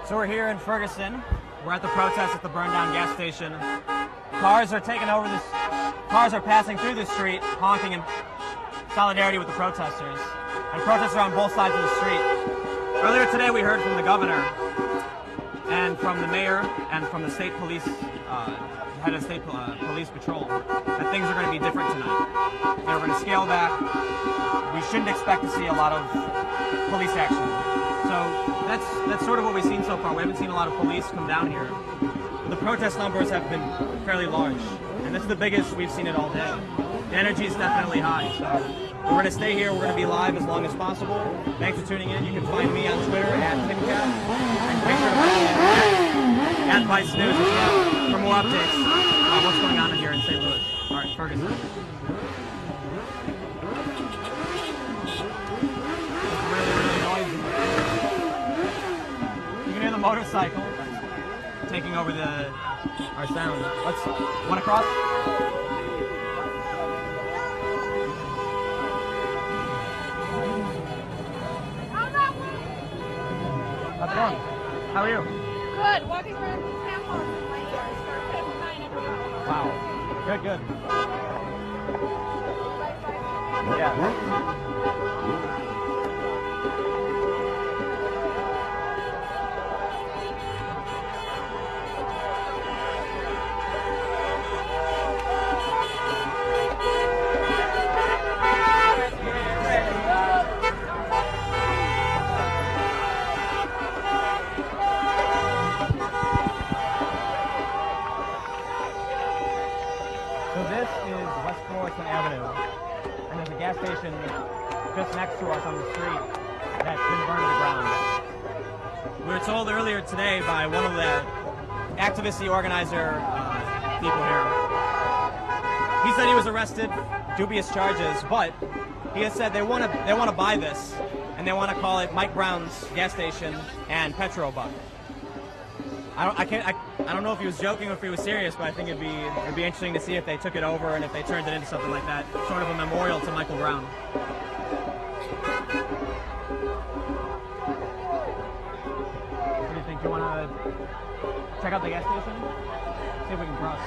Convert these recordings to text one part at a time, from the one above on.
So we're here in Ferguson. We're at the protest at the burned down gas station. Cars are passing through the street, honking in solidarity with the protesters. And protesters are on both sides of the street. Earlier today we heard from the governor and from the mayor and from the state police, head of state police patrol, that things are going to be different tonight. They're going to scale back. We shouldn't expect to see a lot of police action. So that's sort of what we've seen so far. We haven't seen a lot of police come down here. The protest numbers have been fairly large, and this is the biggest we've seen it all day. The energy is definitely high, so we're going to stay here. We're going to be live as long as possible. Thanks for tuning in. You can find me on Twitter @TimCat, and make sure to follow me @Vice News as well for more updates on what's going on here in St. Louis. All right, Ferguson. The motorcycle taking over our sound. Want to cross? How's it going? How are you? Good. Walking around tampons in my ears for 9 in a row. Wow. Good. Yeah. So this is West Florissant Avenue, and there's a gas station just next to us on the street that's been burned to the ground. We were told earlier today by one of the activist organizer people here. He said he was arrested, dubious charges, but he has said they want to buy this, and they want to call it Mike Brown's gas station and Petro Buck. I don't know if he was joking or if he was serious, but I think it'd be interesting to see if they took it over and if they turned it into something like that, sort of a memorial to Michael Brown. What do you think? You want to check out the gas station? See if we can cross.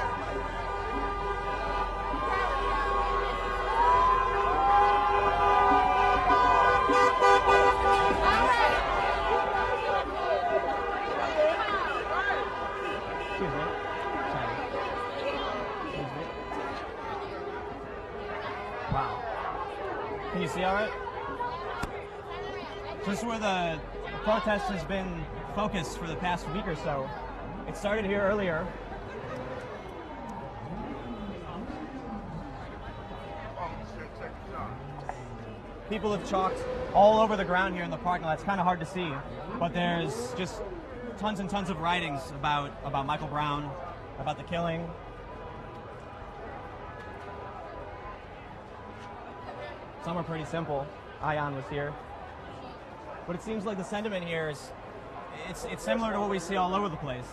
Excuse me. Sorry. Excuse me. Wow. Can you see all right? This is where the protest has been focused for the past week or so. It started here earlier. People have chalked all over the ground here in the parking lot. It's kind of hard to see, but there's just tons and tons of writings about Michael Brown, about the killing. Some are pretty simple. Ion was here. But it seems like the sentiment here is, it's similar to what we see all over the place.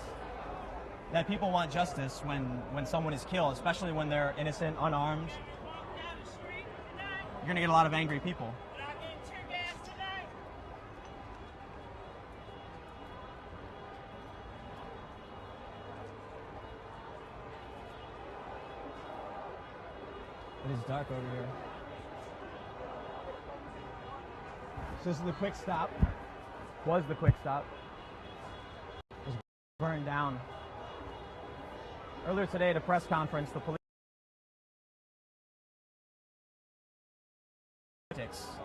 That people want justice when someone is killed, especially when they're innocent, unarmed. You're going to get a lot of angry people. It is dark over here. So this is the quick stop. Was the quick stop. It was burned down. Earlier today at a press conference, the police.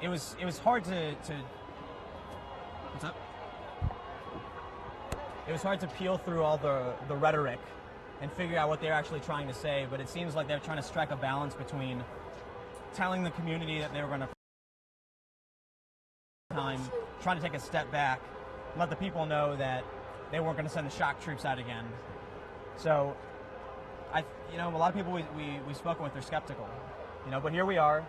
It was hard to what's up? It was hard to peel through all the rhetoric and figure out what they're actually trying to say, but it seems like they're trying to strike a balance between telling the community that they were going to trying to take a step back, let the people know that they weren't going to send the shock troops out again. So, a lot of people we've spoken with, they're skeptical, but here we are.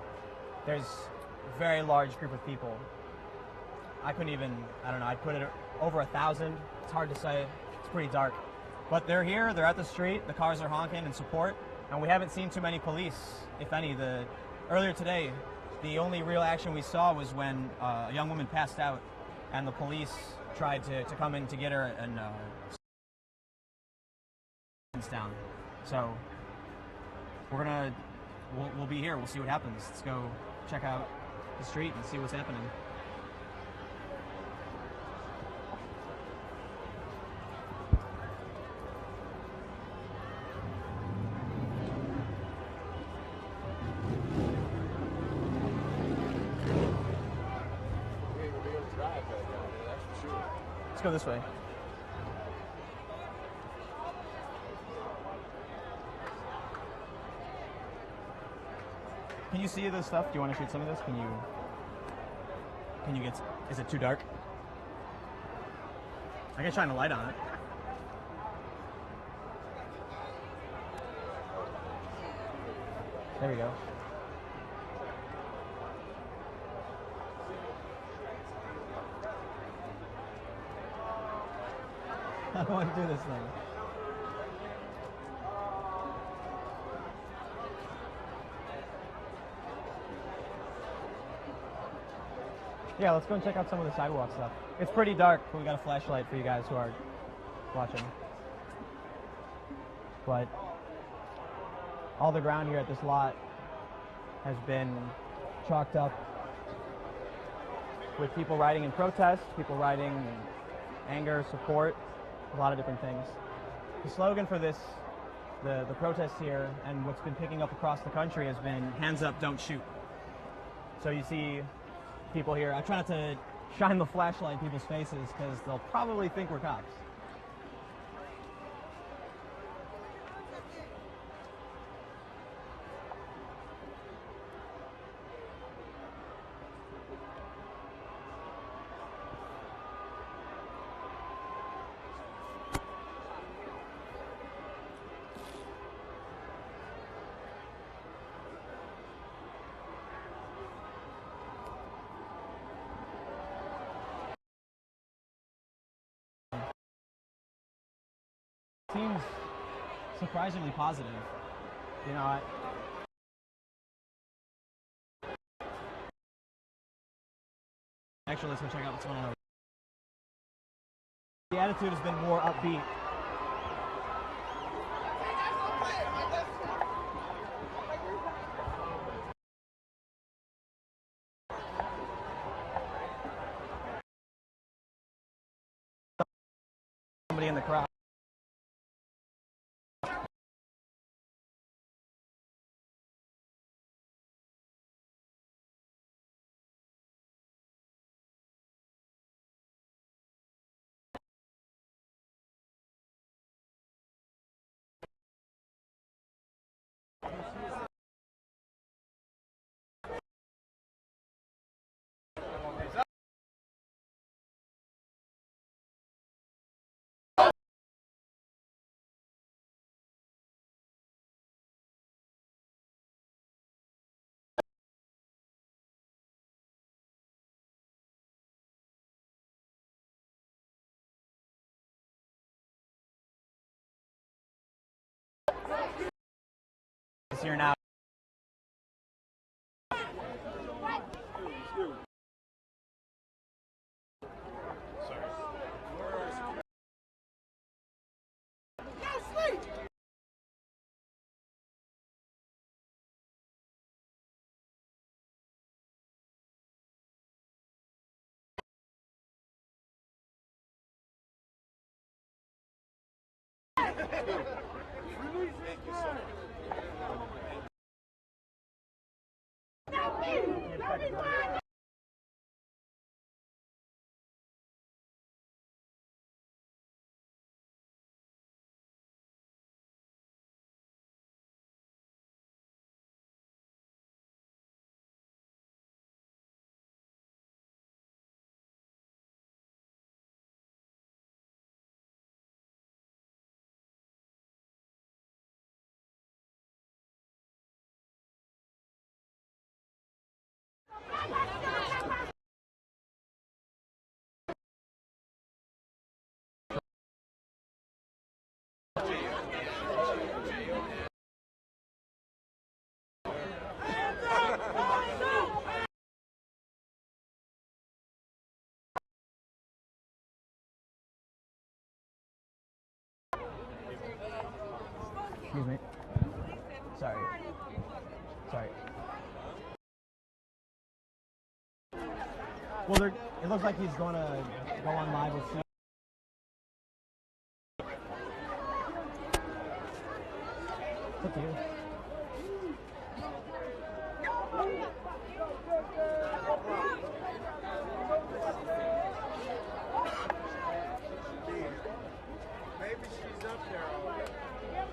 There's a very large group of people. I don't know, I'd put it over 1,000. It's hard to say. It's pretty dark. But they're here, they're at the street, the cars are honking in support, and we haven't seen too many police, if any. Earlier today, the only real action we saw was when a young woman passed out and the police tried to come in to get her and down. So we'll be here. We'll see what happens. Let's go check out the street and see what's happening. Let's go this way. Can you see this stuff? Do you want to shoot some of this? Can you get, is it too dark? I can shine a light on it. There we go. I don't want to do this thing. Yeah, let's go and check out some of the sidewalk stuff. It's pretty dark, but we got a flashlight for you guys who are watching. But all the ground here at this lot has been chalked up with people riding in protest, people riding in anger, support, a lot of different things. The slogan for this, the protests here, and what's been picking up across the country has been hands up, don't shoot. So you see people here. I try not to shine the flashlight in people's faces because they'll probably think we're cops. Seems surprisingly positive. You know, actually, let's go check out what's going on. The attitude has been more upbeat. Somebody in the crowd. Here now. Excuse me. Sorry. Well, it looks like he's going to go on live with C. It's up to you. Maybe she's up there already. Yeah,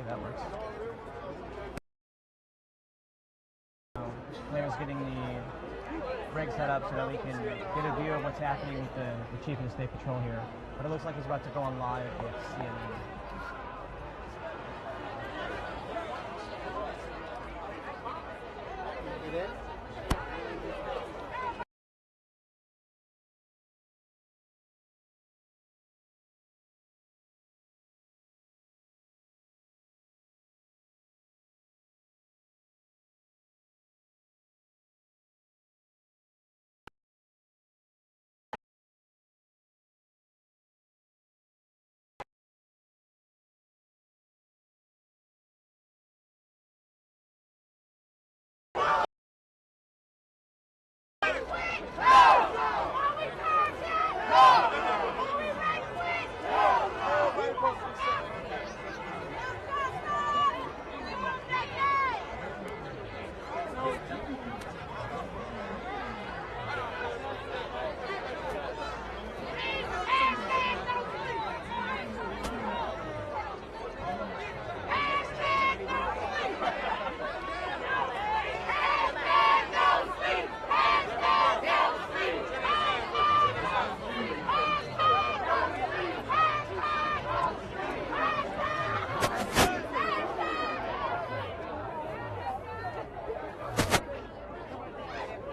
that works. Players getting the rig set up so that we can get a view of what's happening with the Chief of the State Patrol here. But it looks like he's about to go on live with CNN.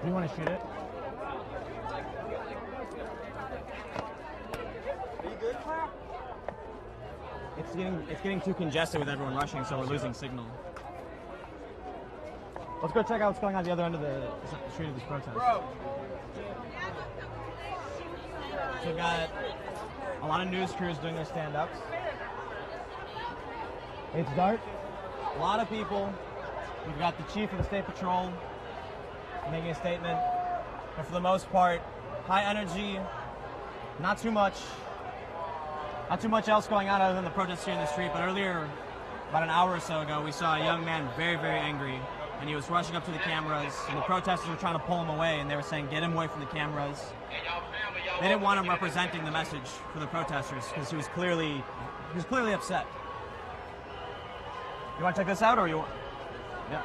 Do you want to shoot it? Are you good, Claire? It's getting too congested with everyone rushing, so we're losing signal. Let's go check out what's going on at the other end of the street of this protest. So we've got a lot of news crews doing their stand-ups. It's dark. A lot of people. We've got the Chief of the State Patrol making a statement, but for the most part, high energy, not too much else going on other than the protests here in the street. But earlier, about an hour or so ago, we saw a young man very, very angry, and he was rushing up to the cameras, and the protesters were trying to pull him away, and they were saying, get him away from the cameras. They didn't want him representing the message for the protesters, because he was clearly upset. You want to check this out, or you want? Yeah.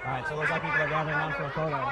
All right, so it looks like people are gathering around for a photo.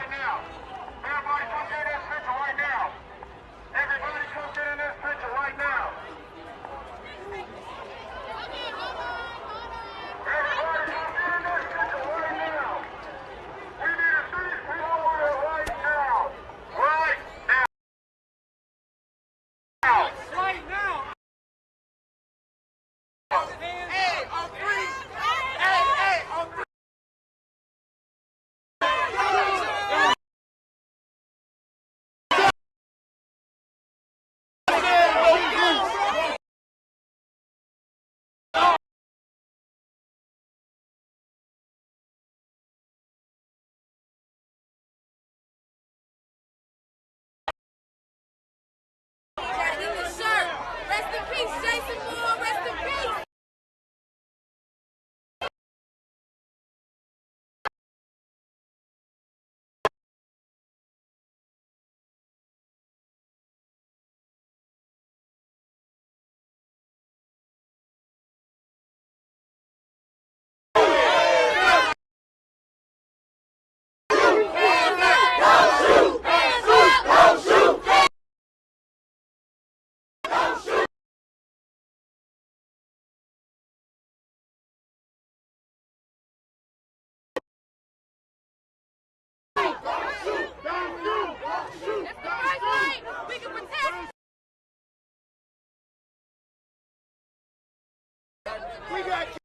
We got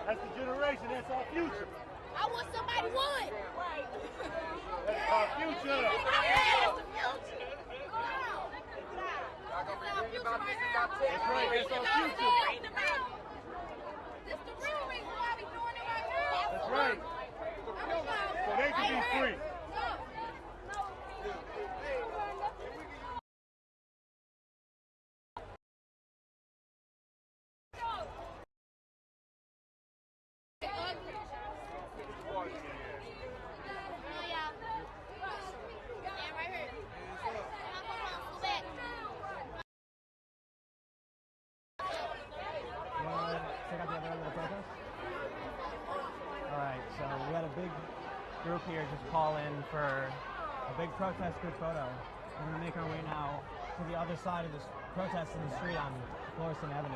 That's the generation. That's our future. I wish somebody would. That's our future. That's the future. That's right. That's our future. This the real reason why we doing it right now. That's right. So they can be free. Group here just call in for a big protest group photo. We're going to make our way now to the other side of this protest in the street on Florissant Avenue.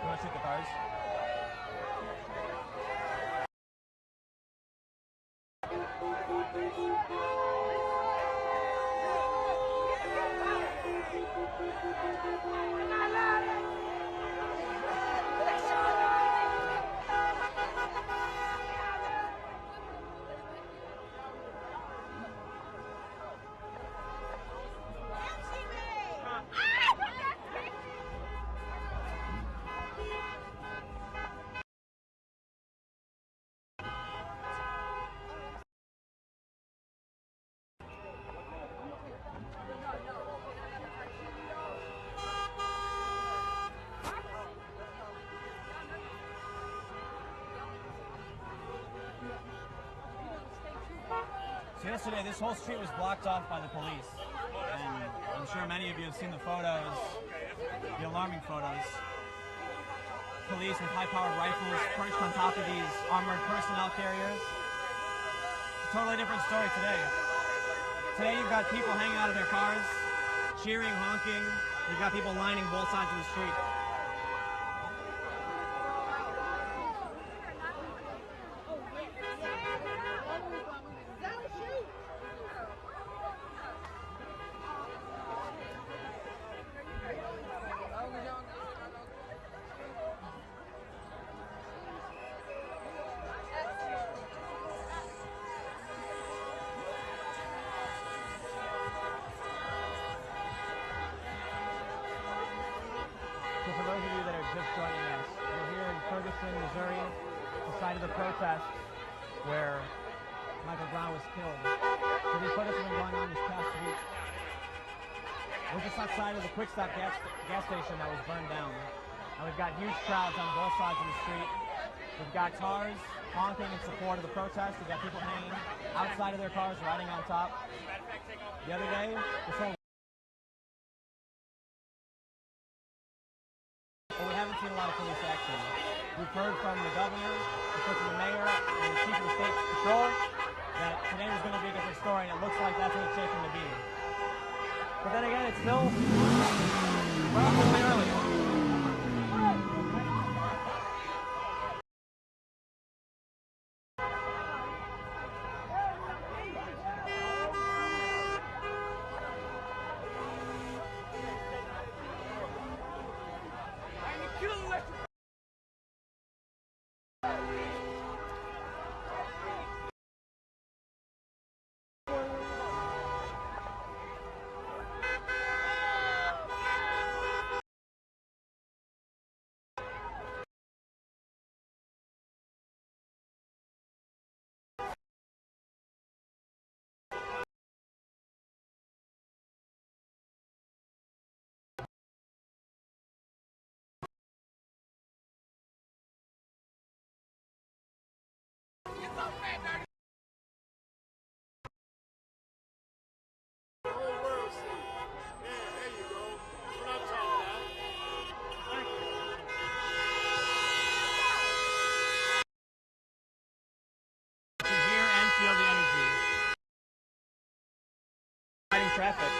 You want to shoot the cars? So yesterday, this whole street was blocked off by the police, and I'm sure many of you have seen the photos, the alarming photos. Police with high-powered rifles perched on top of these armored personnel carriers. It's a totally different story today. Today you've got people hanging out of their cars, cheering, honking. You've got people lining both sides of the street. So for those of you that are just joining us, we're here in Ferguson, Missouri, the site of the protest where Michael Brown was killed. So these protests have been going on this past week. We're just outside of the Quick Stop gas station that was burned down. And we've got huge crowds on both sides of the street. We've got cars honking in support of the protest. We've got people hanging outside of their cars, riding on top. The other day, this whole but we haven't seen a lot of police action. We've heard from the governor, we've heard from the mayor, and the chief of the state patrol that today was going to be a different story, and it looks like that's what it's shaping to be. But then again, it's still relatively early. The whole world see. Yeah, there you go. That's what I'm talking about. Thank you. To hear and feel the energy. Fighting traffic.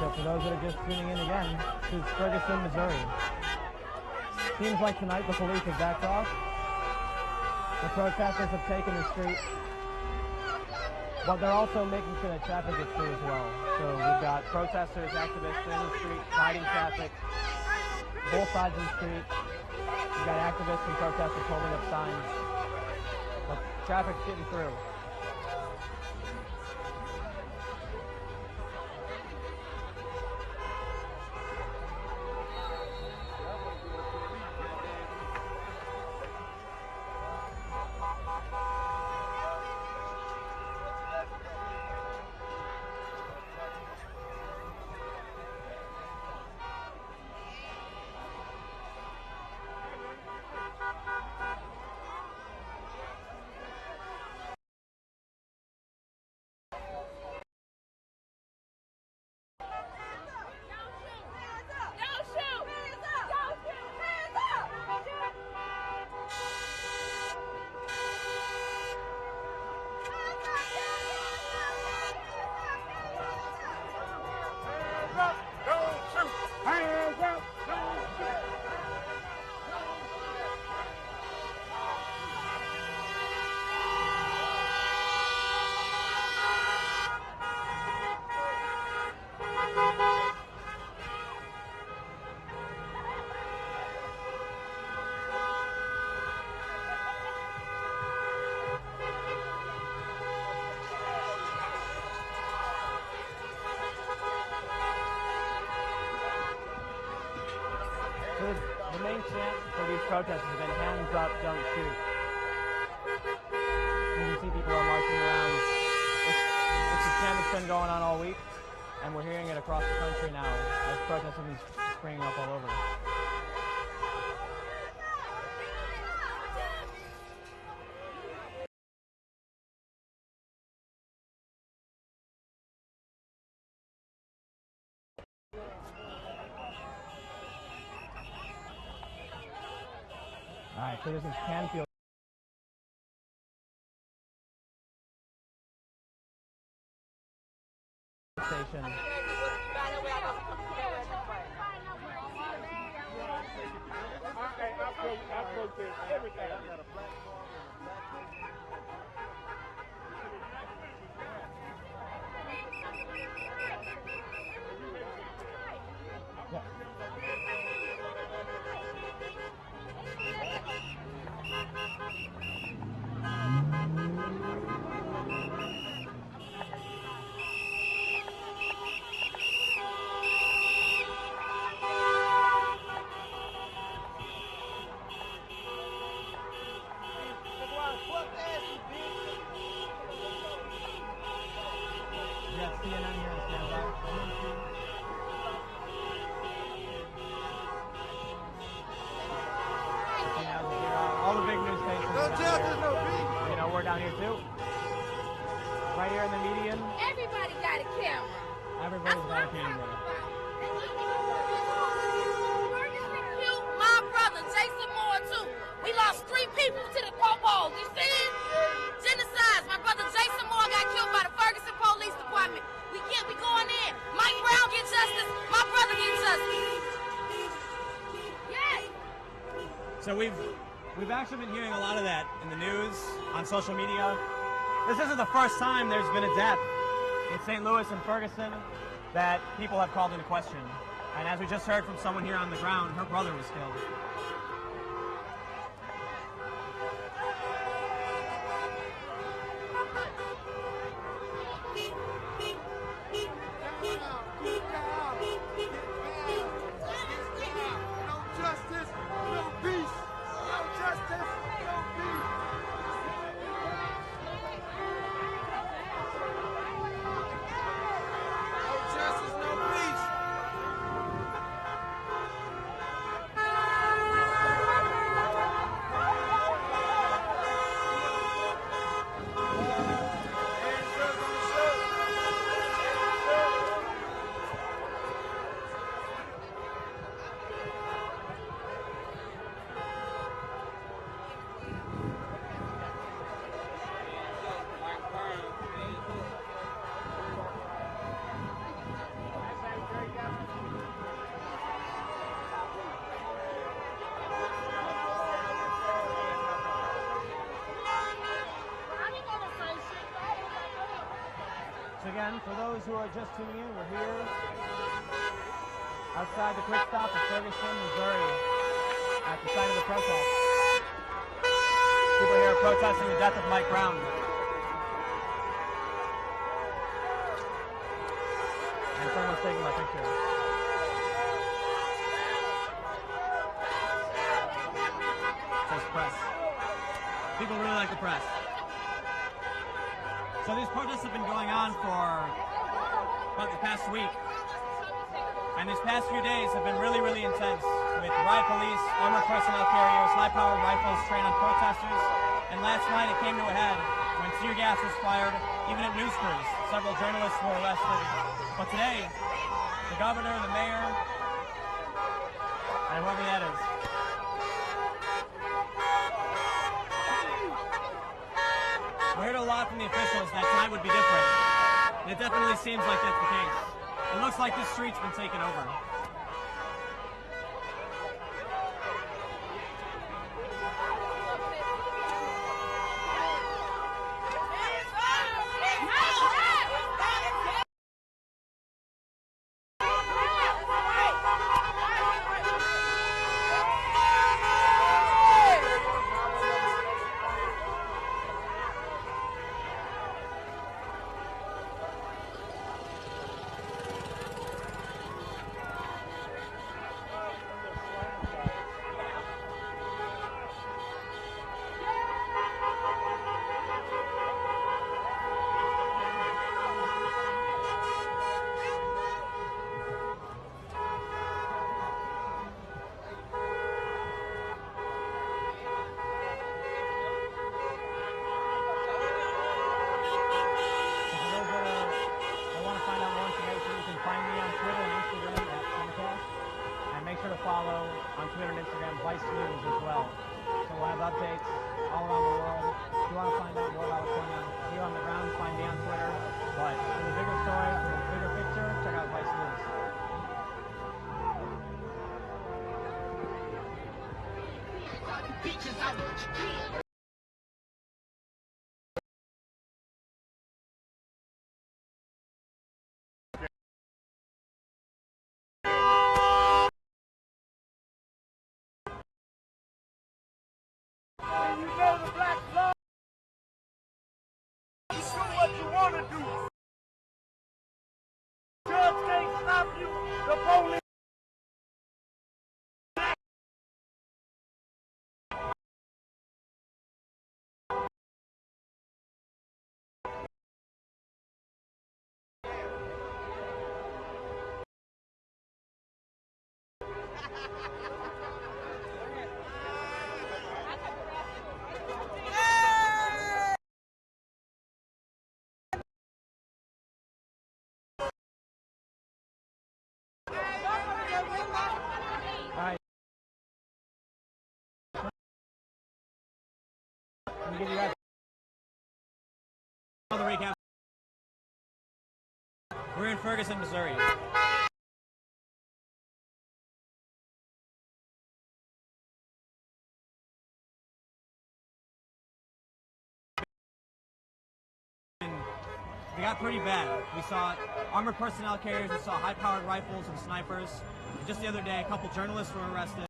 So for those that are just tuning in again, this is Ferguson, Missouri. Seems like tonight the police have backed off. The protesters have taken the street, but they're also making sure that traffic gets through as well. So we've got protesters, activists in the street, guiding traffic, both sides of the street. We've got activists and protesters holding up signs, but traffic's getting through. The main chant for these protests has been hands up, don't shoot. You can see people are marching around. It's a chant that's been going on all week, and we're hearing it across the country now as protests have been springing up all over. All right, so this is Canfield station. I protest everything. All the big news stations. Don't tell there's no beat. You know, we're down here too. Right here in the median. Everybody got a camera. Everybody's got a camera. My brother So we've actually been hearing a lot of that in the news, on social media. This isn't the first time there's been a death in St. Louis and Ferguson that people have called into question. And as we just heard from someone here on the ground, her brother was killed. So again, for those who are just tuning in, we're here outside the quick stop of Ferguson, Missouri, at the site of the protest. People here are protesting the death of Mike Brown. And someone's taking my picture. It says press. People really like the press. So these protests have been going on for about the past week. And these past few days have been really, really intense, with riot police, armored personnel carriers, high-powered rifles trained on protesters. And last night it came to a head when tear gas was fired, even at news crews. Several journalists were arrested. But today, the governor, the mayor, and whoever that is, we heard a lot from the officials that tonight would be different. And it definitely seems like that's the case. It looks like this street's been taken over. Make sure to follow on Twitter and Instagram Vice News as well. So we'll have updates all around the world. If you want to find out more about what's going on here on the ground, find me on Twitter. But for the bigger story, for the bigger picture, check out Vice News. You know the black flag. You do what you want to do. Judge can't stop you. The police. Let me give you guys another recap. We're in Ferguson, Missouri. got pretty bad. We saw armored personnel carriers, we saw high-powered rifles and snipers. And just the other day, a couple journalists were arrested.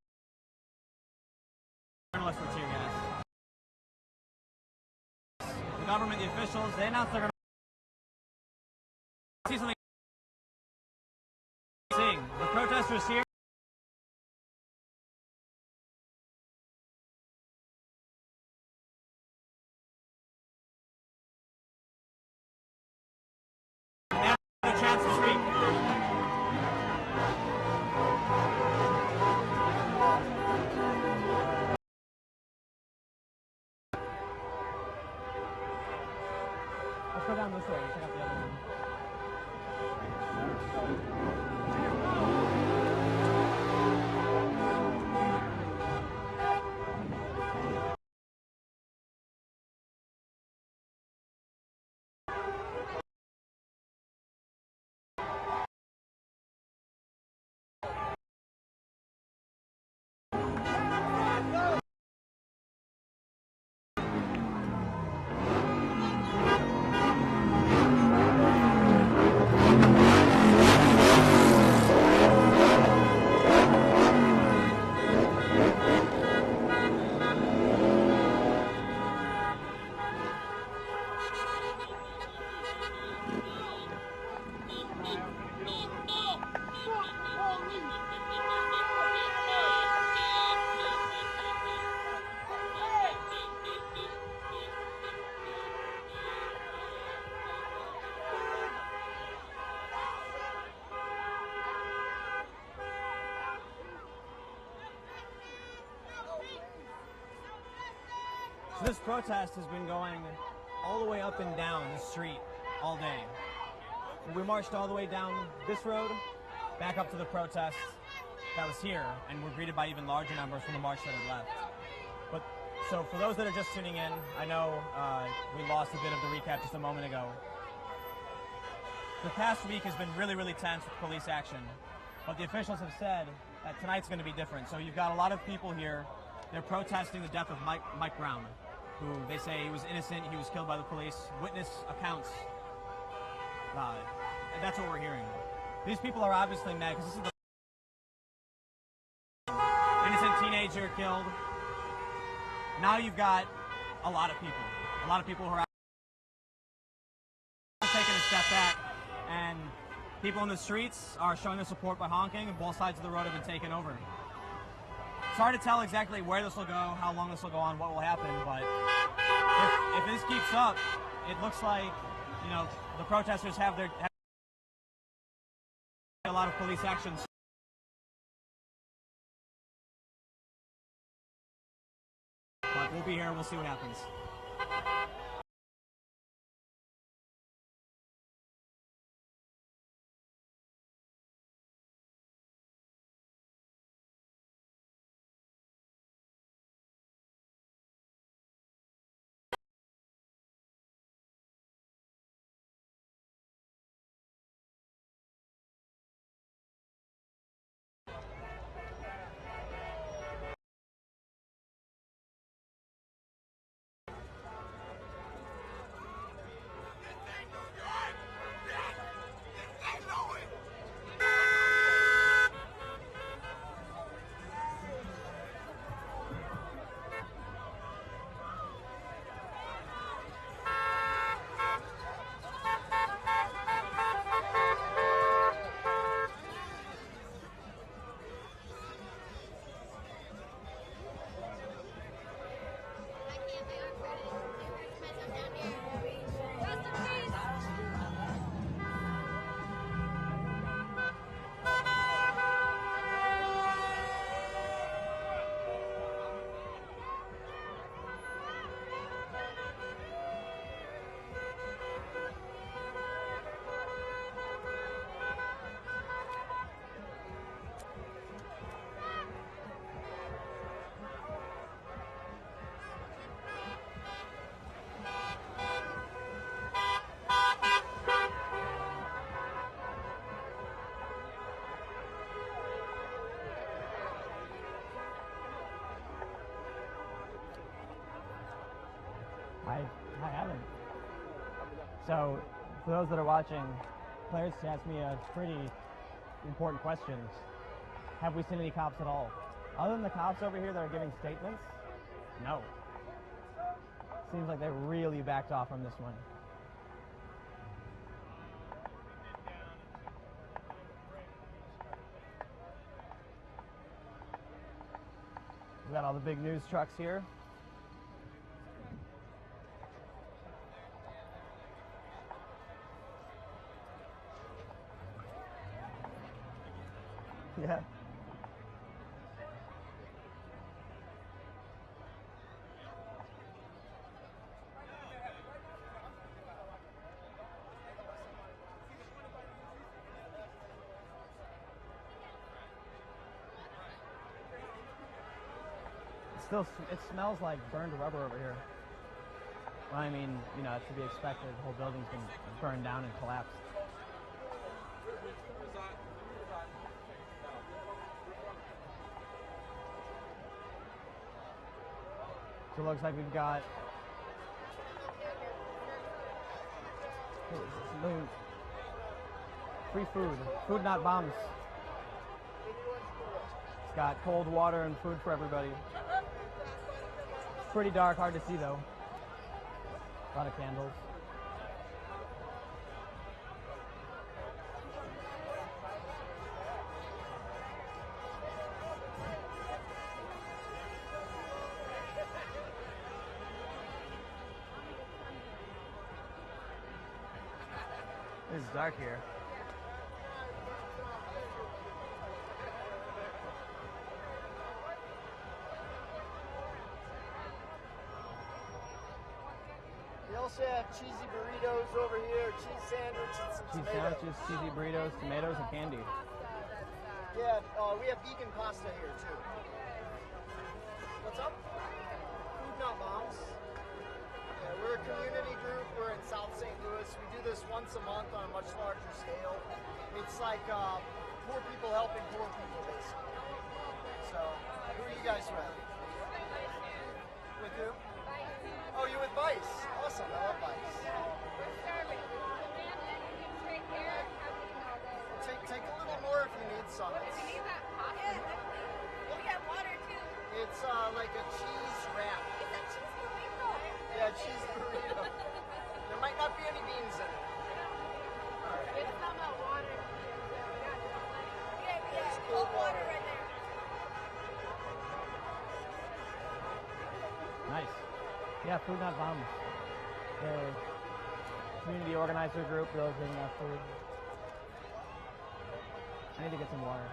Journalists were tear gassed. The government, the officials, they announced they're going to see something. The protesters here. The chants to speak. Let's go down this way. Check out the other one. So this protest has been going all the way up and down the street all day. We marched all the way down this road, back up to the protest that was here, and were greeted by even larger numbers from the march that had left. But so for those that are just tuning in, I know we lost a bit of the recap just a moment ago. The past week has been really, really tense with police action, but the officials have said that tonight's going to be different. So you've got a lot of people here. They're protesting the death of Mike Brown, who they say he was innocent, he was killed by the police. Witness accounts. And that's what we're hearing. These people are obviously mad because this is the innocent teenager killed. Now you've got a lot of people who are taking a step back, and people in the streets are showing their support by honking, and both sides of the road have been taken over. It's hard to tell exactly where this will go, how long this will go on, what will happen, but if this keeps up, it looks like, you know, the protesters have a lot of police actions. But we'll be here, we'll see what happens. I haven't. So For those that are watching, Claire's asked me a pretty important question. Have we seen any cops at all? Other than the cops over here that are giving statements, no. Seems like they really backed off from this one. We got all the big news trucks here. Yeah. It smells like burned rubber over here. Well, I mean, you know, it's to be expected. The whole building's been burned down and collapsed. So it looks like we've got free food. Food, not bombs. It's got cold water and food for everybody. Pretty dark, hard to see though. A lot of candles. This is dark here. We also have cheesy burritos over here, cheese sandwich, and some Cheese tomatoes. sandwiches, cheesy burritos, tomatoes, and candy. Yeah, we have vegan pasta here too. What's up? Food Not Bombs. Yeah, we're a community group. We're in South St. Louis. We do this once a month on a much larger scale. It's like poor people helping poor people, basically. So, who are you guys with? With who? Oh, you're with Vice. Awesome. I love Vice. Take a little more if you need some. It's like a cheese wrap. Yeah, cheese burrito. There might not be any beans in it. It's cold water right there. Nice. Yeah, Food Not Bombs. The community organizer group goes in food. I need to get some water.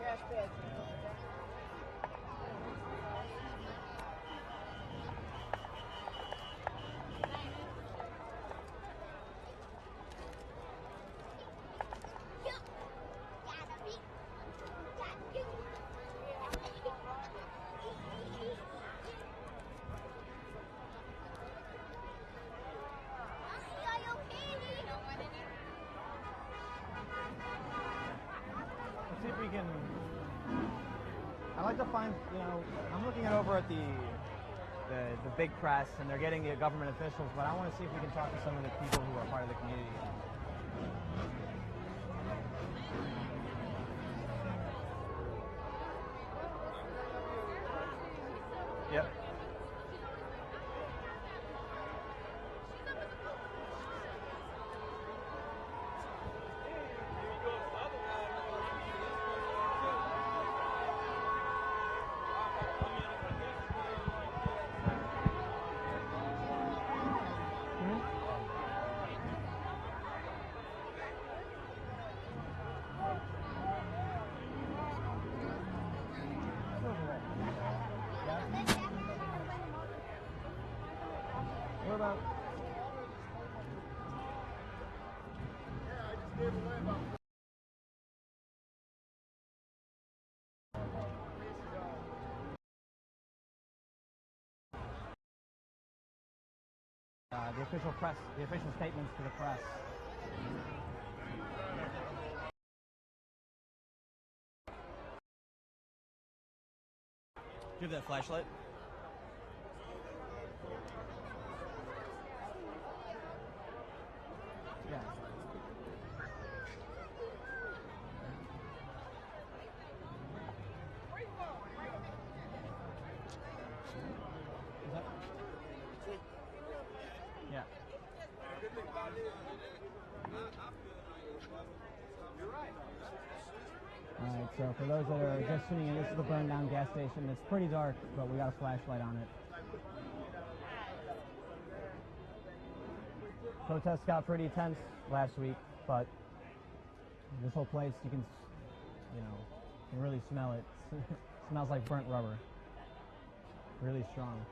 Cash bags. Let's see if we can. I like to find, you know, I'm looking it over at the big press, and they're getting the government officials, but I want to see if we can talk to some of the people who are part of the community. Yep. What about? Yeah, I just gave away about The official press, the official statements to the press. Do you have that flashlight? Alright, so for those that are just tuning in, this is the burned down gas station. It's pretty dark, but we got a flashlight on it. Protests got pretty tense last week, but this whole place, you can really smell it. It smells like burnt rubber. Really strong.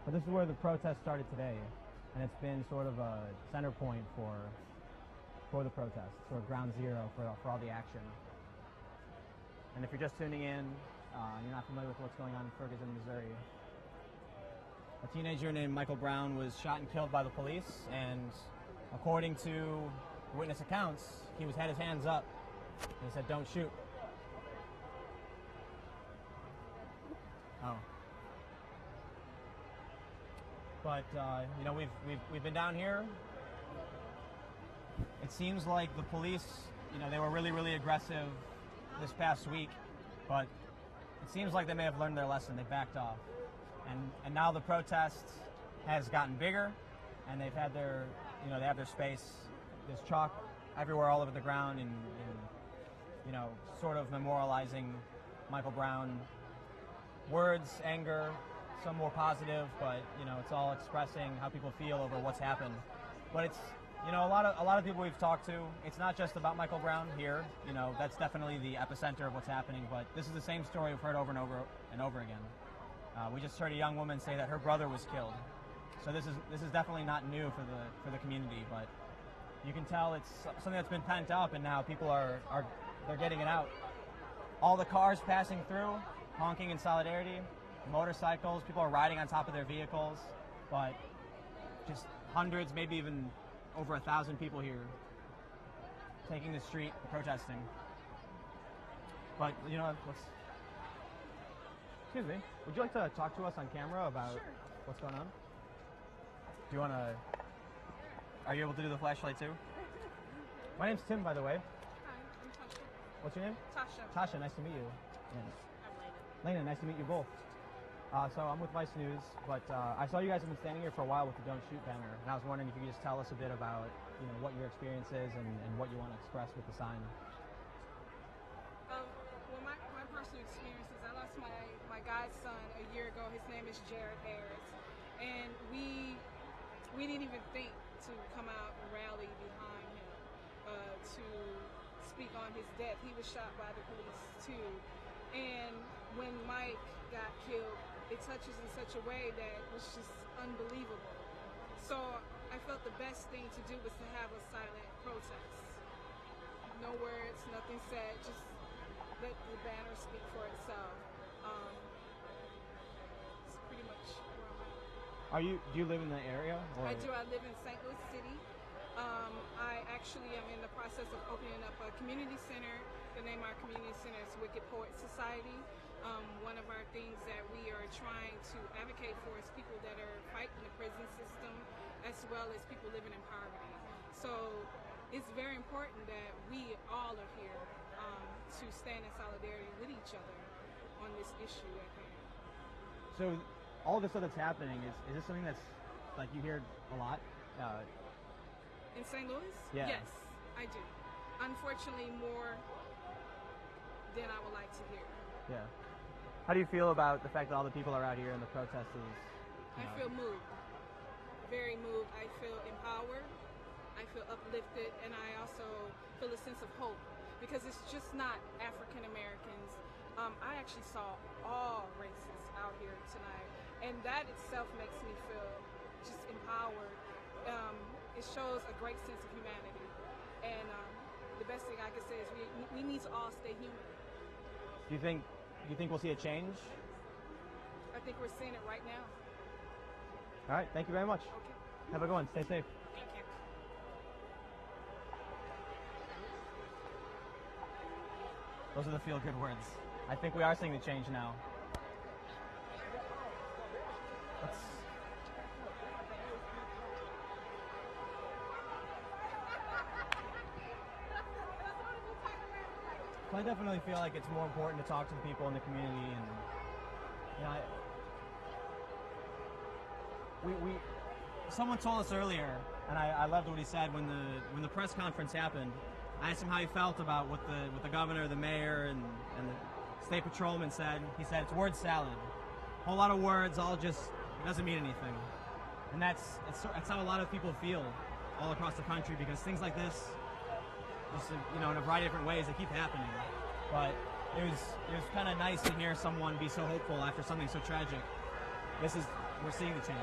But this is where the protest started today, and it's been sort of a center point for the protest, sort of ground zero for all the action. And if you're just tuning in, you're not familiar with what's going on in Ferguson, Missouri. A teenager named Michael Brown was shot and killed by the police, and according to witness accounts, he had his hands up, and he said, "Don't shoot." Oh. But we've been down here. It seems like the police, they were really aggressive this past week, but it seems like they may have learned their lesson. They backed off, and now the protest has gotten bigger, and they've had their they have their space. There's chalk everywhere, all over the ground, and sort of memorializing Michael Brown. Words, anger, some more positive, but it's all expressing how people feel over what's happened. But it's a lot of people we've talked to, it's not just about Michael Brown here. That's definitely the epicenter of what's happening, but this is the same story we've heard over and over again. We just heard a young woman say that her brother was killed. So this is definitely not new for the community, but you can tell it's something that's been pent up, and now people they're getting it out. All the cars passing through, honking in solidarity, motorcycles, people are riding on top of their vehicles, but just hundreds, maybe even over 1,000 people here taking the street, protesting. But, excuse me, would you like to talk to us on camera about what's going on? Do you want to, are you able to do the flashlight too? My name's Tim, by the way. Hi, I'm Tasha. What's your name? Tasha. Tasha, nice to meet you. Yeah. I'm Lena. Lena, nice to meet you both. So I'm with Vice News, but I saw you guys have been standing here for a while with the Don't Shoot banner, and I was wondering if you could just tell us a bit about what your experience is and what you want to express with the sign. Well, my personal experience is I lost my godson a year ago. His name is Jared Harris, and we didn't even think to come out and rally behind him to speak on his death. He was shot by the police too. And when Mike got killed, it touches in such a way that was just unbelievable. So I felt the best thing to do was to have a silent protest. No words, nothing said, just let the banner speak for itself. It's pretty much where I'm at. Do you live in the area? Or? I do. I live in St. Louis City. I actually am in the process of opening up a community center. The name of our community center is Wicked Poets Society. One of our things that we are trying to advocate for is people that are fighting the prison system, as well as people living in poverty. So it's very important that we all are here to stand in solidarity with each other on this issue at hand. So all this stuff that's happening, is this something that's like you hear a lot? In St. Louis? Yeah. Yes, I do. Unfortunately, more than I would like to hear. Yeah. How do you feel about the fact that all the people are out here and the protesters? I feel moved. Very moved. I feel empowered. I feel uplifted, and I also feel a sense of hope because it's just not African Americans. I actually saw all races out here tonight, and that itself makes me feel just empowered. It shows a great sense of humanity, and the best thing I can say is we need to all stay human. Do you think we'll see a change? I think we're seeing it right now. All right, thank you very much. Okay. Have a good one. Stay safe. Thank you. Those are the feel-good words. I think we are seeing the change now. So I definitely feel like it's more important to talk to the people in the community, and someone told us earlier and I loved what he said when the press conference happened. I asked him how he felt about what the governor, the mayor, and the state patrolman said. He said it's word salad, a whole lot of words, all just it doesn't mean anything, and that's how a lot of people feel all across the country, because things like this, just in a variety of different ways, they keep happening. But it was kind of nice to hear someone be so hopeful after something so tragic. We're seeing the change.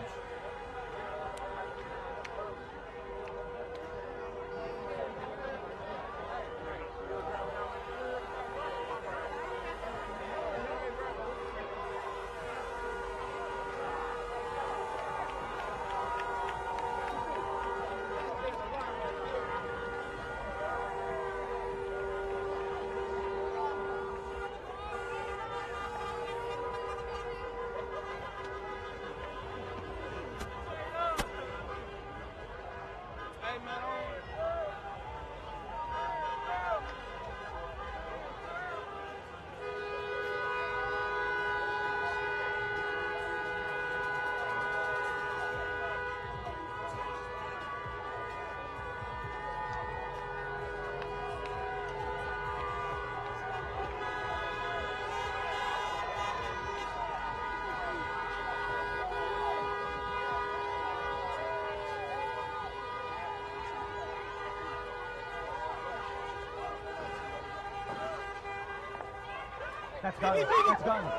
That's guns. That's guns.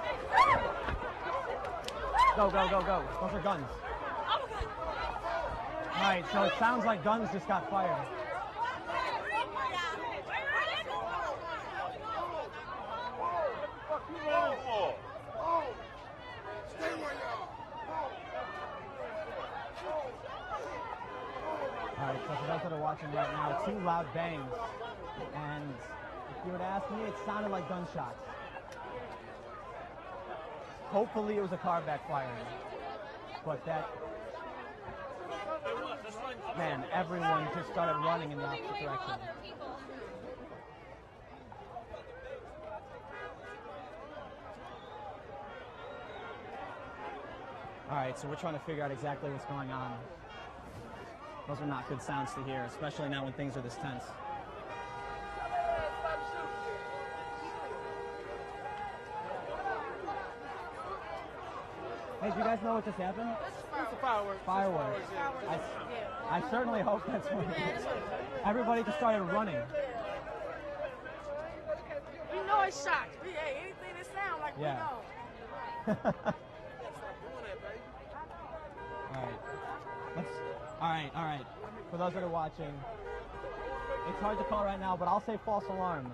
Go, go, go, go. Those are guns. Alright, so it sounds like guns just got fired. Alright, so for those that are watching right now, 2 loud bangs. And if you were to ask me, it sounded like gunshots. Hopefully it was a car backfiring, but man, everyone just started running in the opposite direction. All right, so we're trying to figure out exactly what's going on. Those are not good sounds to hear, especially now when things are this tense. Hey, do you guys know what just happened? It's a fireworks. Fireworks. Yeah. I certainly hope that's what it is. Everybody just started running. You know it's shots. Hey, anything that sounds like Yeah. we know. All right. For those that are watching, it's hard to call right now, but I'll say false alarm.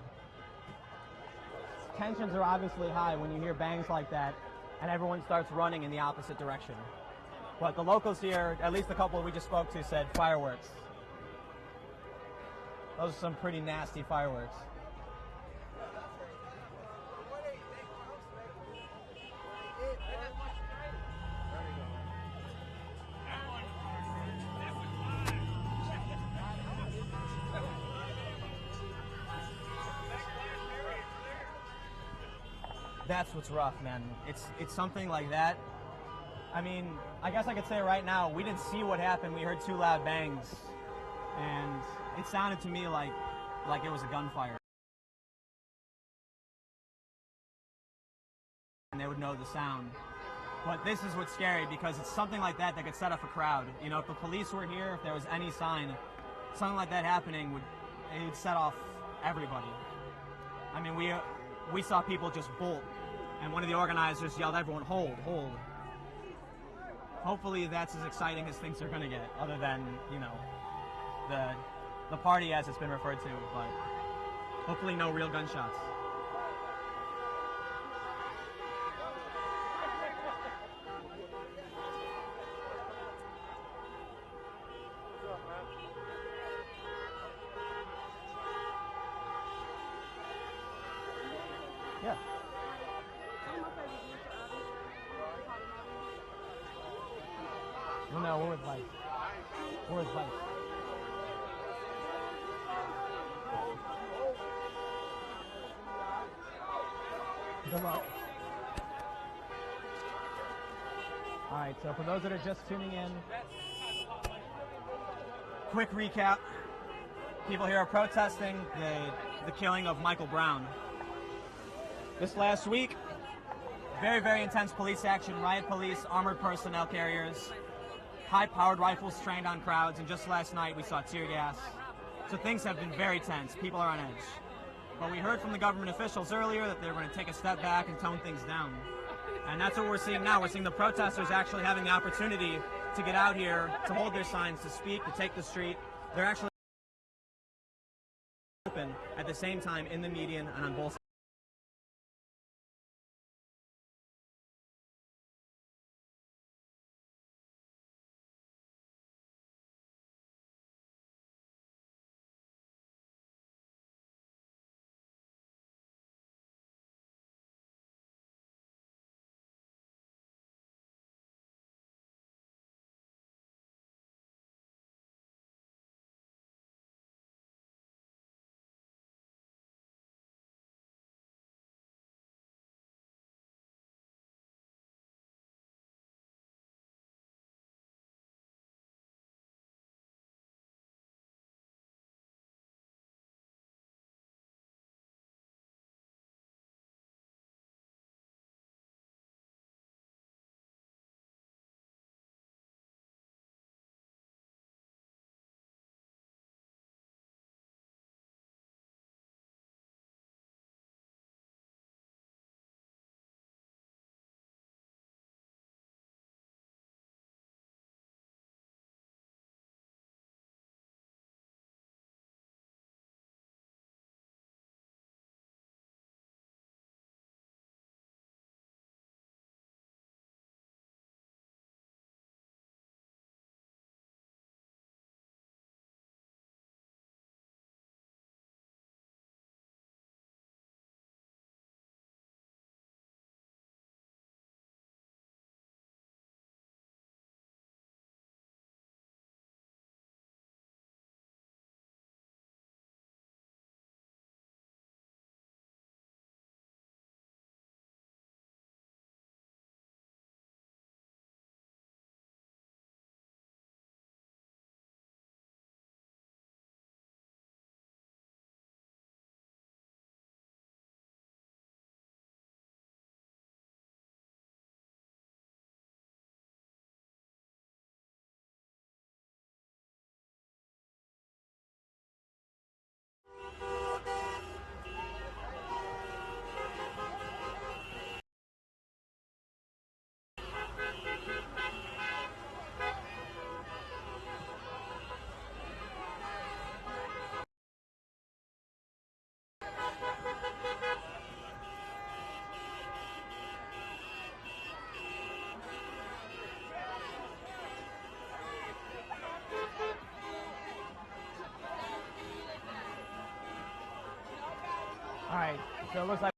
Tensions are obviously high when you hear bangs like that and everyone starts running in the opposite direction. But the locals here, at least a couple we just spoke to, said fireworks. Those are some pretty nasty fireworks. That's what's rough, man. It's something like that. I mean, I guess I could say right now, we didn't see what happened. We heard 2 loud bangs, and it sounded to me like it was a gunfire. And they would know the sound. But this is what's scary, because it's something like that that could set off a crowd. You know, if the police were here, if there was any sign, something like that happening it would set off everybody. I mean, we saw people just bolt, and one of the organizers yelled, "Everyone, hold, hold." Hopefully that's as exciting as things are going to get, other than, you know, the party as it's been referred to, but hopefully no real gunshots. Yeah. No, we're with Vice. We're with Vice. Good luck. All right, so for those that are just tuning in, quick recap. People here are protesting the killing of Michael Brown. This last week, very, very intense police action, riot police, armored personnel carriers, high-powered rifles trained on crowds, and just last night we saw tear gas. So things have been very tense. People are on edge. But we heard from the government officials earlier that they're going to take a step back and tone things down. And that's what we're seeing now. We're seeing the protesters actually having the opportunity to get out here, to hold their signs, to speak, to take the street. They're actually open at the same time in the median and on both sides. All right, so it looks like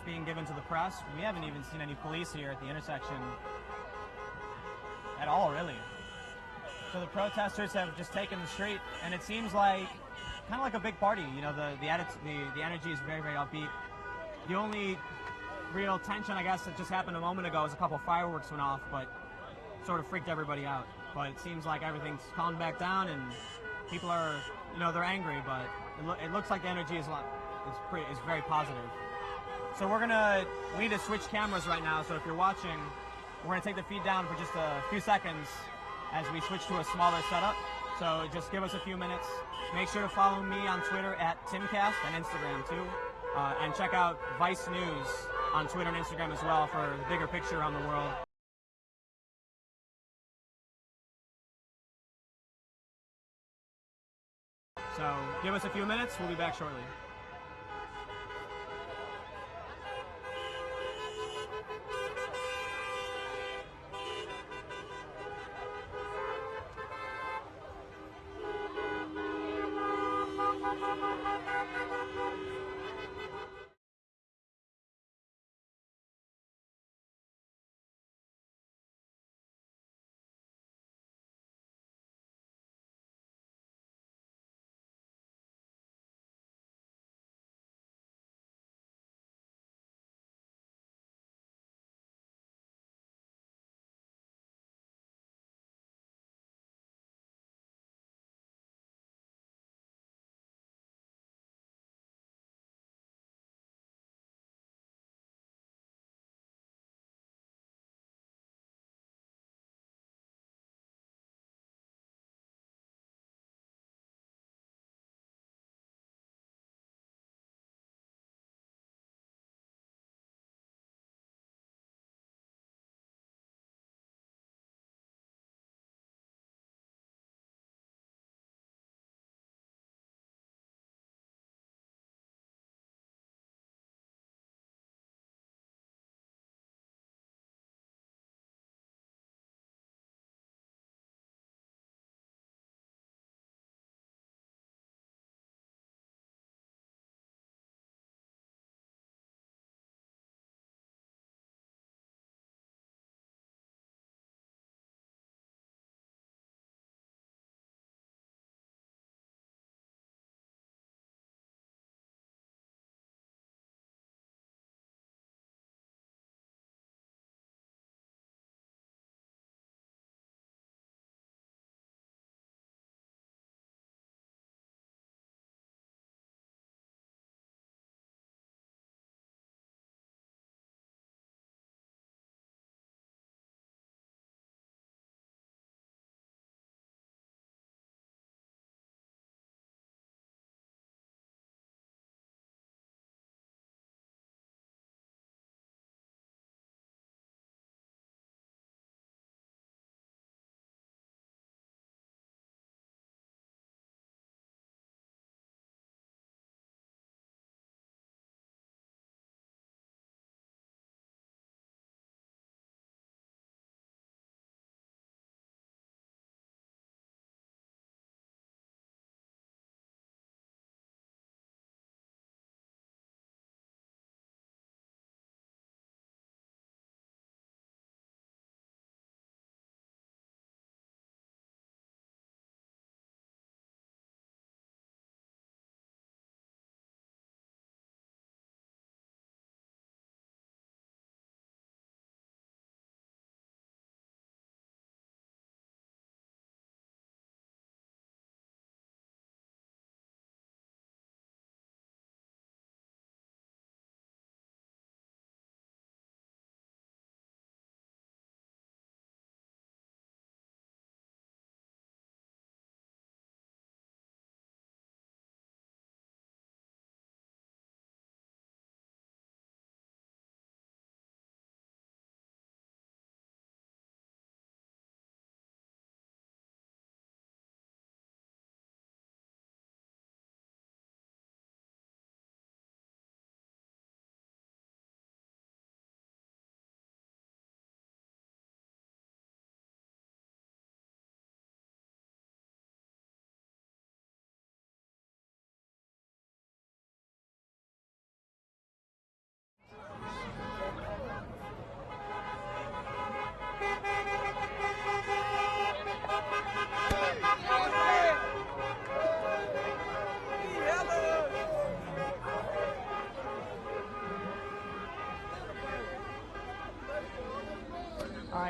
being given to the press. We haven't even seen any police here at the intersection at all, really. So the protesters have just taken the street, and it seems like kind of like a big party. You know, the energy is very, very upbeat. The only real tension, I guess, that just happened a moment ago is a couple fireworks went off, but sort of freaked everybody out. But it seems like everything's calmed back down, and people are, you know, they're angry, but it looks like the energy is very positive. So we need to switch cameras right now. So if you're watching, we're gonna take the feed down for just a few seconds as we switch to a smaller setup. So just give us a few minutes. Make sure to follow me on Twitter at Timcast and Instagram too. And check out Vice News on Twitter and Instagram as well for the bigger picture around the world. So give us a few minutes. We'll be back shortly.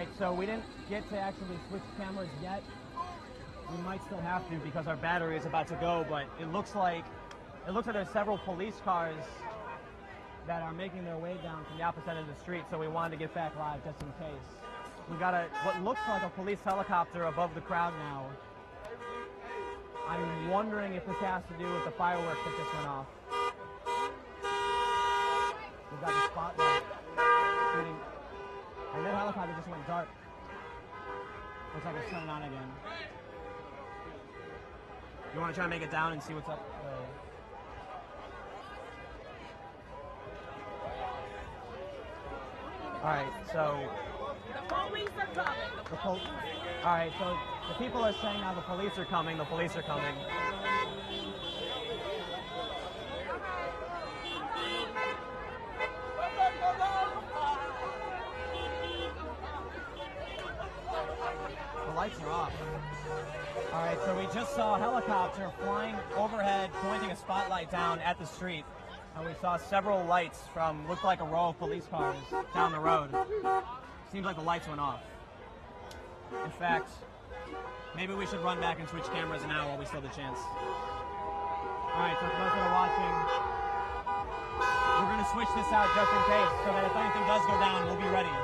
Alright, so we didn't get to actually switch cameras yet. We might still have to because our battery is about to go, but it looks like there's several police cars that are making their way down from the opposite end of the street, so we wanted to get back live just in case. We got what looks like a police helicopter above the crowd now. I'm wondering if this has to do with the fireworks that just went off. We've got the spotlight shooting, and that helicopter just went dark. Looks like it's turning on again. You want to try to make it down and see what's up? All right, so The police are coming. all right, so the people are saying now the police are coming. The police are coming. The lights are off. All right, so we just saw a helicopter flying overhead, pointing a spotlight down at the street. And we saw several lights from, looked like a row of police cars down the road. Seems like the lights went off. In fact, maybe we should run back and switch cameras now while we still have the chance. All right, so for those that are watching, we're going to switch this out just in case, so that if anything does go down, we'll be ready.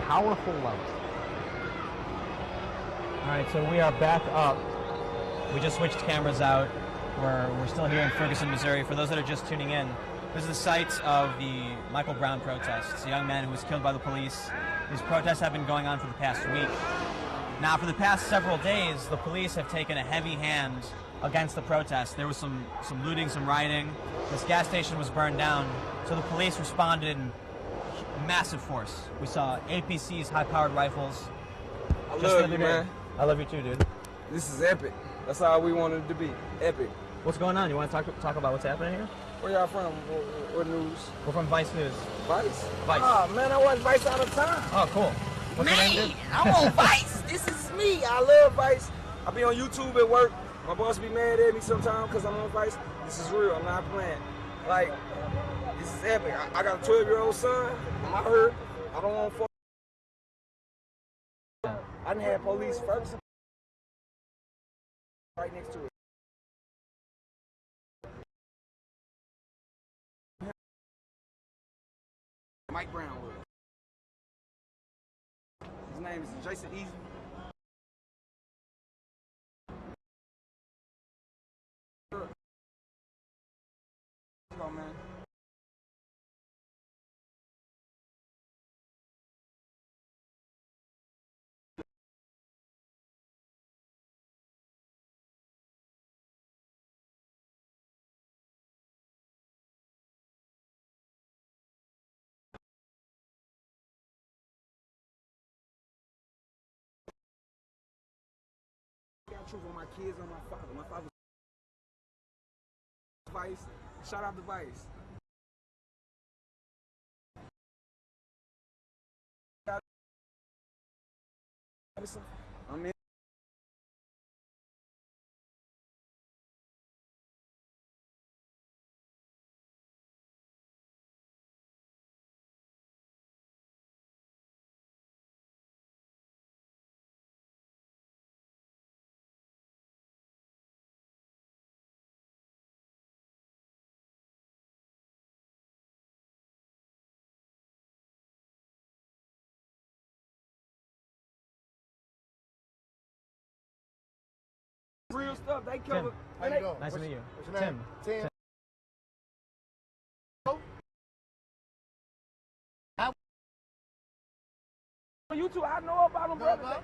powerful light. All right, so we are back up. We just switched cameras out. We're still here in Ferguson, Missouri. For those that are just tuning in, this is the site of the Michael Brown protests. A young man who was killed by the police. These protests have been going on for the past week. Now, for the past several days, the police have taken a heavy hand against the protests. There was some looting, some rioting. This gas station was burned down, so the police responded in massive force. We saw APCs, high-powered rifles. I love you, man. I love you too, dude. This is epic. That's how we wanted it to be. Epic. What's going on? You want to talk about what's happening here? Where y'all from? What news? We're from Vice News. Vice? Vice. Oh, man, I watch Vice all the time. Oh, cool. What's your name, Man, dude? I'm on Vice. This is me. I love Vice. I be on YouTube at work. My boss be mad at me sometimes because I'm on Vice. This is real. I'm not playing. Like, this is epic. I got a 12-year-old son. I'm out here. I don't want to fuck. I done had police Ferguson right next to it. Mike Brown was. His name is Jason Easy. Come on, man. Truth on my kids and my father. My father Vice. Shout out to Vice. I'm in. Real stuff. They cover. How you doing? Nice to meet you. What's your name? Tim. You two, I know about them, brother.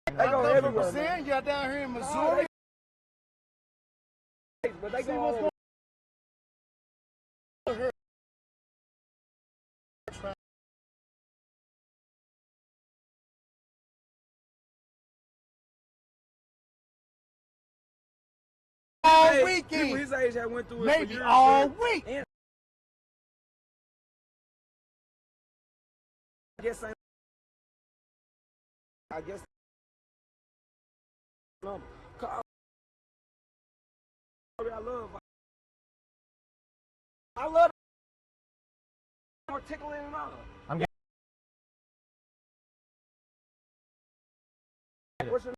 They go everywhere, man. You got down here in Missouri. But they go all over. All weekend. People his age have went through it Maybe for years, all man. week. And I guess number. I love more tickling and all. I'm getting. What's your name?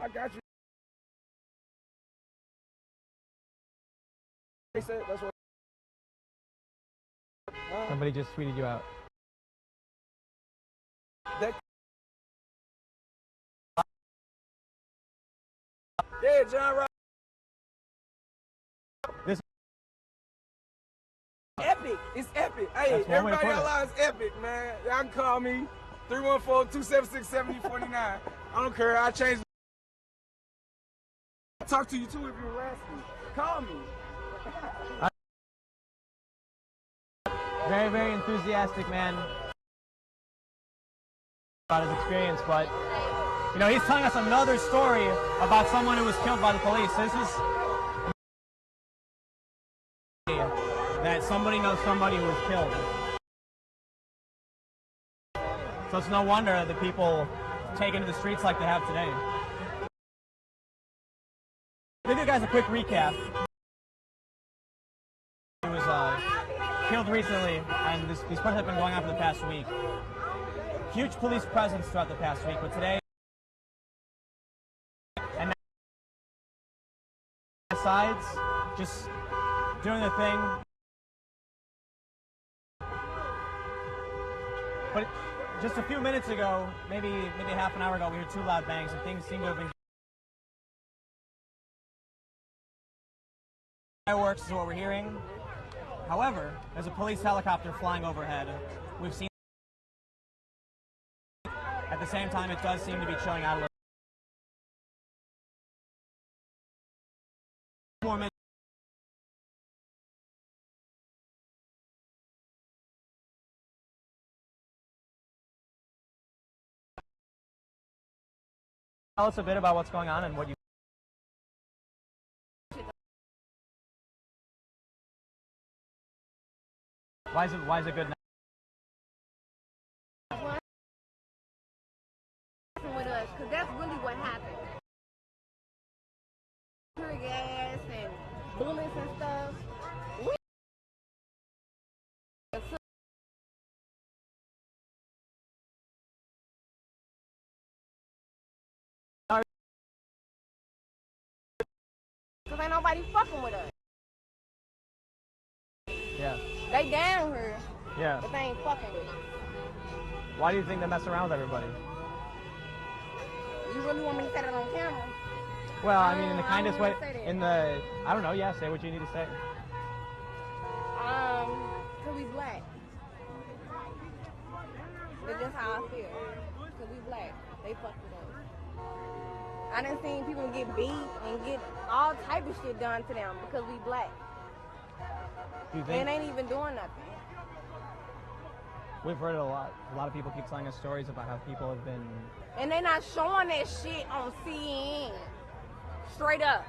I got you. They said that's what. Somebody just tweeted you out. That. Yeah, John Rock. This. Epic. It's epic. Hey, That's one way to everybody put it. out loud is epic, man. Y'all can call me 314-276-7049. I don't care. I change. I'll talk to you too if you harass me. Call me. Very, very enthusiastic man about his experience, but you know, he's telling us another story about someone who was killed by the police. This is that somebody knows somebody who was killed. So it's no wonder that people take into the streets like they have today. I'll give you guys a quick recap. He was killed recently, and these protests have been going on for the past week. Huge police presence throughout the past week, but today, and sides just doing the thing. But just a few minutes ago, maybe half an hour ago, we heard two loud bangs, and things seem to have been. Fireworks is what we're hearing. However, there's a police helicopter flying overhead. We've seen. At the same time, it does seem to be chilling out a little. More minutes. Tell us a bit about what's going on and what you. Why is it good now? With us, because that's really what happened. Tear gas and bullets and stuff. Because ain't nobody fucking with us. Yeah. They down here, Yeah. but they ain't fucking with us. Why do you think they mess around with everybody? You really want me to say that on camera? Well, I mean, in the I kindest way. don't wanna say that. In the, I don't know. Yeah, say what you need to say. Cause we black. That's just how I feel. Cause we black. They fuck with us. I done seen people get beat and get all type of shit done to them because we black. Do you They think? ain't even doing nothing. We've heard it a lot. A lot of people keep telling us stories about how people have been. And they not showing that shit on CNN. Straight up.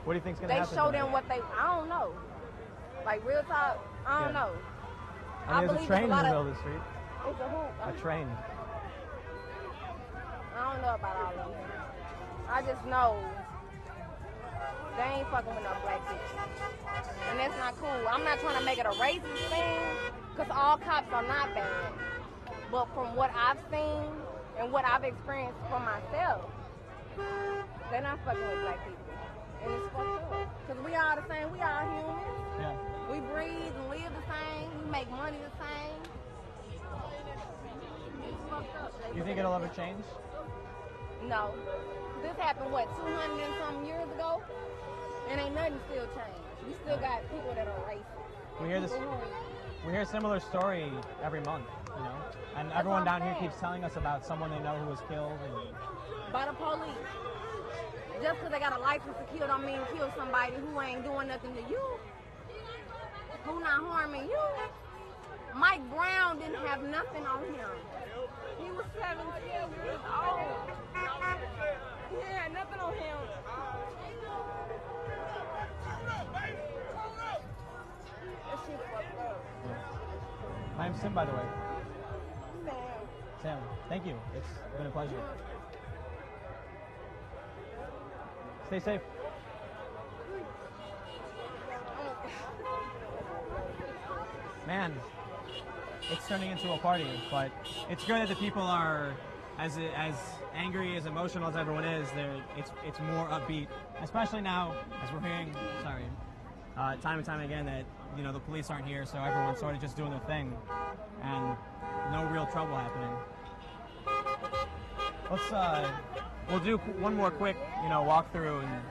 What do you think's gonna They happen? show tonight? them what they, I don't know. Like real talk, I don't Yeah. know. I mean, there's a believe train in it's the a lot middle of the street. It's a hoop. A train. I don't know about all of them. I just know they ain't fucking with no black people. And that's not cool. I'm not trying to make it a racist thing, because all cops are not bad. But from what I've seen and what I've experienced for myself, they're not fucking with black people. And it's fucked up. Because we all the same. We all humans. Yeah. We breathe and live the same. We make money the same. It's fucked up. You think it'll ever change? No. This happened, what, 200 and some years ago? And ain't nothing still changed. We still got people that are racist. We hear this. We hear a similar story every month, you know, and everyone what I'm down here saying. keeps telling us about someone they know who was killed. And By the police. Just because they got a license to kill don't mean kill somebody who ain't doing nothing to you. Who not harming you. Mike Brown didn't have nothing on him. He was 17 years old. He had nothing on him. That shit fucked up. I'm Sim, by the way. Sam. Sam, thank you. It's been a pleasure. Stay safe. Man, it's turning into a party, but it's good that the people are as angry, as emotional as everyone is. It's more upbeat, especially now as we're hearing. Sorry, time and time again that the police aren't here, so everyone's sort of just doing their thing, and no real trouble happening. Let's we'll do one more quick walk through and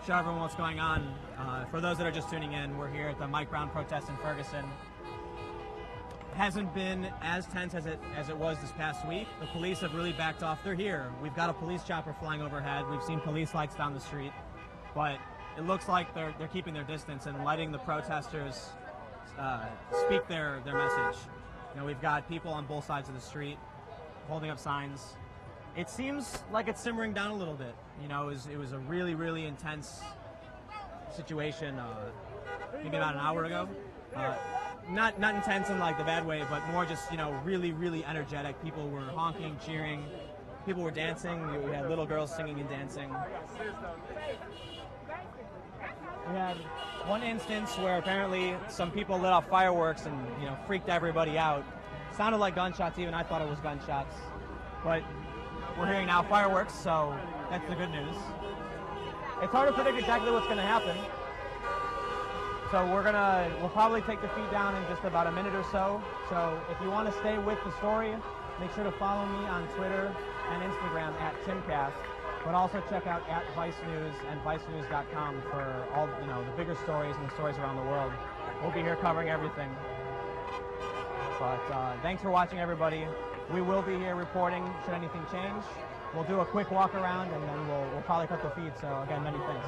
show everyone what's going on. For those that are just tuning in, we're here at the Mike Brown protest in Ferguson. Hasn't been as tense as it was this past week. The police have really backed off. They're here. We've got a police chopper flying overhead. We've seen police lights down the street, but it looks like they're keeping their distance and letting the protesters speak their message. We've got people on both sides of the street holding up signs. It seems like it's simmering down a little bit. It was a really, really intense situation maybe about an hour ago. Not intense in like the bad way, but more just really, really energetic. People were honking, cheering. People were dancing. We had little girls singing and dancing. We had one instance where apparently some people lit off fireworks and freaked everybody out. Sounded like gunshots. Even I thought it was gunshots, but we're hearing now fireworks, so that's the good news. it's hard to predict exactly what's going to happen. So we'll probably take the feed down in just about a minute or so. So if you want to stay with the story, make sure to follow me on Twitter and Instagram at Timcast, but also check out at Vice News and vicenews.com for all the bigger stories and the stories around the world. We'll be here covering everything. But thanks for watching, everybody. We will be here reporting should anything change. We'll do a quick walk around and then we'll probably cut the feed. So again, many thanks.